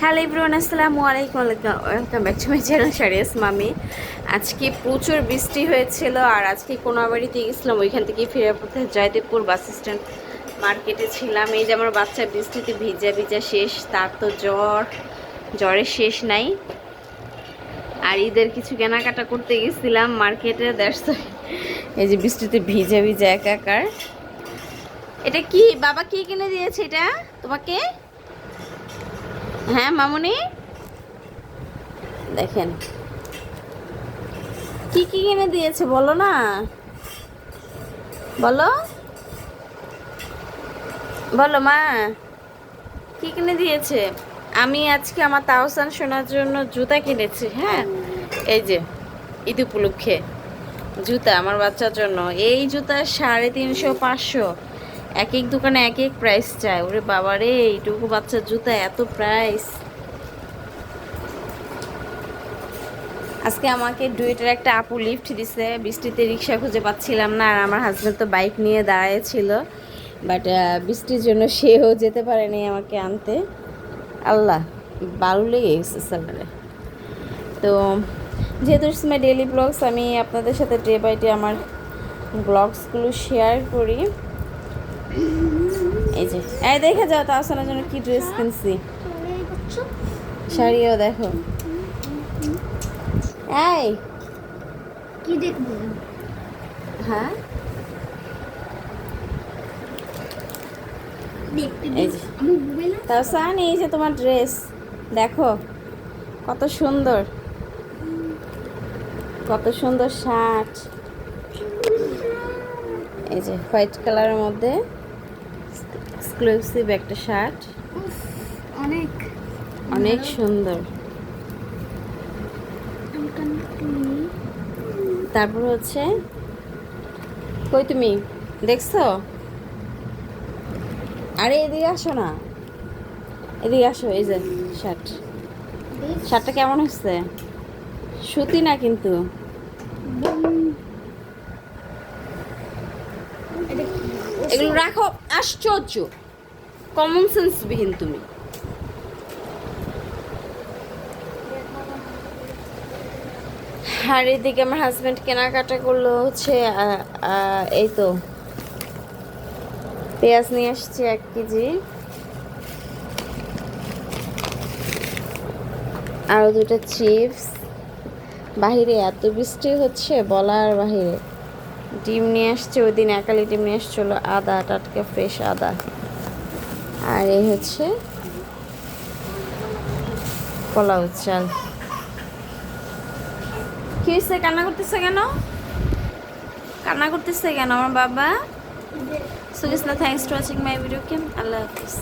Hello everyone, আসসালামু আলাইকুম। Welcome back to my channel শারিয়াস মামি। আজকে প্রচুর বৃষ্টি হয়েছিল আর আজকে কোনাবাড়িতে গেছিলাম, ওইখান থেকে ফেরার পথে জয়দেবপুর বাস স্ট্যান্ড মার্কেটে ছিলাম। এই যে আমার বাচ্চা বৃষ্টিতে ভিজা ভিজা শেষ, তার তো জ্বরের শেষ নাই। আর ঈদের কিছু কেনাকাটা করতে গেছিলাম মার্কেটে, দ্যাটস এই যে বৃষ্টিতে ভিজা ভিজা একাকার। এটা কি বাবা কি কিনে দিয়েছে এটা তোমাকে? হ্যাঁ মামুনি, দেখেন কি কি কিনে দিয়েছে বলো না, বলো বলো মা, কি কিনে দিয়েছে? আমি আজকে আমার তাওসান শোনার জন্য জুতা কিনেছি। হ্যাঁ, এই যে ঈদ উপলক্ষে জুতা আমার বাচ্চার জন্য। এই জুতা 350-500, এক এক দোকানে এক এক প্রাইস চায়। ওরে বাবা রে, এইটুকু বাচ্চার জুতা এত প্রাইস! আজকে আমাকে ডুয়েটের একটা আপু লিফট দিছে, বৃষ্টিতে রিক্সা খুঁজে পাচ্ছিলাম না, আর আমার হাজব্যান্ড তো বাইক নিয়ে দাঁড়িয়েছিল, বাট বৃষ্টির জন্য সেও যেতে পারেনি আমাকে আনতে। আল্লাহ, বালু লেগে গেছে স্যালারে। তো যেহেতু ইটস মাই ডেইলি ব্লগস, আমি আপনাদের সাথে ডে বাই ডে আমার ব্লগসগুলো শেয়ার করি। এই যে দেখে যাও তাহসানের জন্য কি ড্রেস কিনছি, শাড়িও দেখো। এই কি দেখবো? হ্যাঁ, এই যে তাহসান, এই যে তোমার ড্রেস দেখো, কত সুন্দর, কত সুন্দর শার্ট। এই যে হোয়াইট কালারের মধ্যে এক্সক্লুসিভ একটা শার্ট, অনেক অনেক সুন্দর। তারপর হচ্ছে, কই তুমি দেখছো? আরে এদিকে আসো না, এদিকে আসো। এই যে শার্টটা কেমন হচ্ছে? সুতি না কিন্তু, এগুলো রাখো। আশ্চর্য, কমন সেন্স বিহীন তুমি। আর এদিকে আমার হাজব্যান্ড কেনাকাটা করলো হচ্ছে এই তো পেঁয়াজ নিয়ে আসছে 1 কেজি, আরও 2টা চিপস। বাহিরে এত বৃষ্টি হচ্ছে বলার বাহিরে। ডিম নিয়ে আসছে, ওই দিন একালি ডিম নিয়ে আসছিলো, আদা, টাটকা ফ্রেশ আদা। আর এই হচ্ছে পোলাও চাল। কি হয়েছে, কান্না করতেছে কেন? কান্না করতেছে কেন আমার বাবা? So guys, thanks to watching my video. Allah Hafiz.